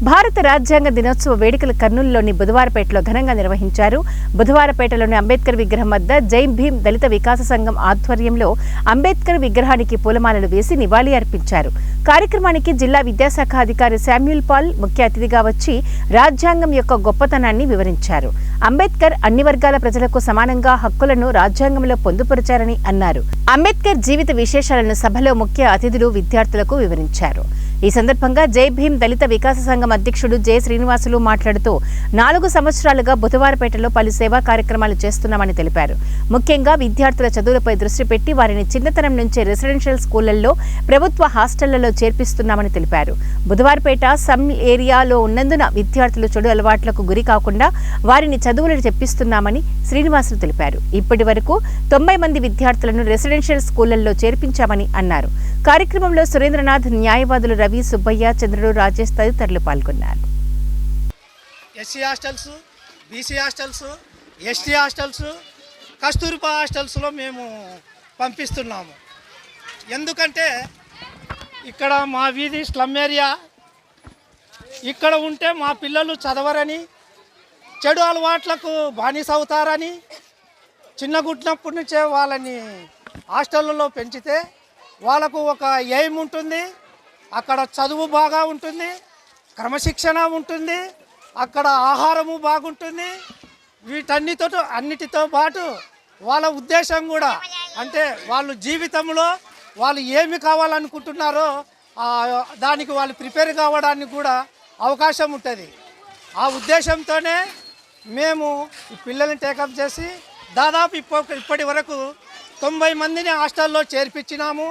భారత రాజ్యాంగ దినోత్సవ వేడుకలు కర్నూలులోని బుధవారపేటలో ఘనంగా నిర్వహించారు. బుధవారపేటలోని అంబేద్కర్ విగ్రహం వద్ద జై భీమ్ దళిత వికాస సంఘం ఆధ్వర్యంలో అంబేద్కర్ విగ్రహానికి పూలమాలలు వేసి నివాళి అర్పించారు. కార్యక్రమానికి జిల్లా విద్యాశాఖ అధికారి శామ్యూల్ పాల్ ముఖ్య అతిథిగా వచ్చి రాజ్యాంగం యొక్క గొప్పతనాన్ని వివరించారు. అంబేద్కర్ అన్ని వర్గాల ప్రజలకు సమానంగా హక్కులను రాజ్యాంగంలో పొందుపరిచారని అన్నారు. అంబేద్కర్ జీవిత విశేషాలను సభలో ముఖ్య అతిథులు విద్యార్థులకు వివరించారు. ఈ సందర్భంగా జై భీమ్ దళిత వికాస సంఘం అధ్యక్షుడు జె శ్రీనివాసులు మాట్లాడుతూ 4 సంవత్సరాలుగా బుధవారపేటలో పలు సేవా కార్యక్రమాలు చేస్తున్నామని తెలిపారు. ముఖ్యంగా విద్యార్థుల చదువులపై దృష్టి పెట్టి వారిని చిన్నతనం నుంచే రెసిడెన్షియల్ స్కూళ్లలో, ప్రభుత్వ హాస్టళ్లలో చేర్పిస్తున్నామని తెలిపారు. బుధవారపేట సమ్ ఏరియాలో ఉన్నందున విద్యార్థులు చెడు అలవాట్లకు గురి కాకుండా వారిని చదువులను చెప్పిస్తున్నామని శ్రీనివాసులు తెలిపారు. ఇప్పటి వరకు 90 మంది విద్యార్థులను రెసిడెన్షియల్ స్కూళ్లలో చేర్పించామని అన్నారు. కార్యక్రమంలో సురేంద్రనాథ్, న్యాయవాదులు రవి, సుబ్బయ్య, చంద్రుడు, రాజేష్ తదితరులు పాల్గొన్నారు. SC hostels, BC hostels, ST hostels, Kasturba హాస్టల్స్లో మేము పంపిస్తున్నాము. ఎందుకంటే ఇక్కడ మా వీధి స్లమ్ ఏరియా, ఇక్కడ ఉంటే మా పిల్లలు చదవరని, చెడు అలవాట్లకు బానిస అవుతారని, చిన్నగుట్టినప్పటి నుంచే వాళ్ళని హాస్టళ్ళలో పెంచితే వాళ్ళకు ఒక ఎయిమ్ ఉంటుంది. అక్కడ చదువు బాగా ఉంటుంది, క్రమశిక్షణ ఉంటుంది, అక్కడ ఆహారము బాగుంటుంది. అన్నిటితో పాటు వాళ్ళ ఉద్దేశం కూడా అంటే వాళ్ళు జీవితంలో వాళ్ళు ఏమి కావాలనుకుంటున్నారో దానికి వాళ్ళు ప్రిపేర్ కావడానికి కూడా అవకాశం ఉంటుంది. ఆ ఉద్దేశంతోనే మేము ఈ పిల్లల్ని టేకప్ చేసి దాదాపు ఇప్పటి వరకు 90 మందిని హాస్టల్లో చేర్పించినాము.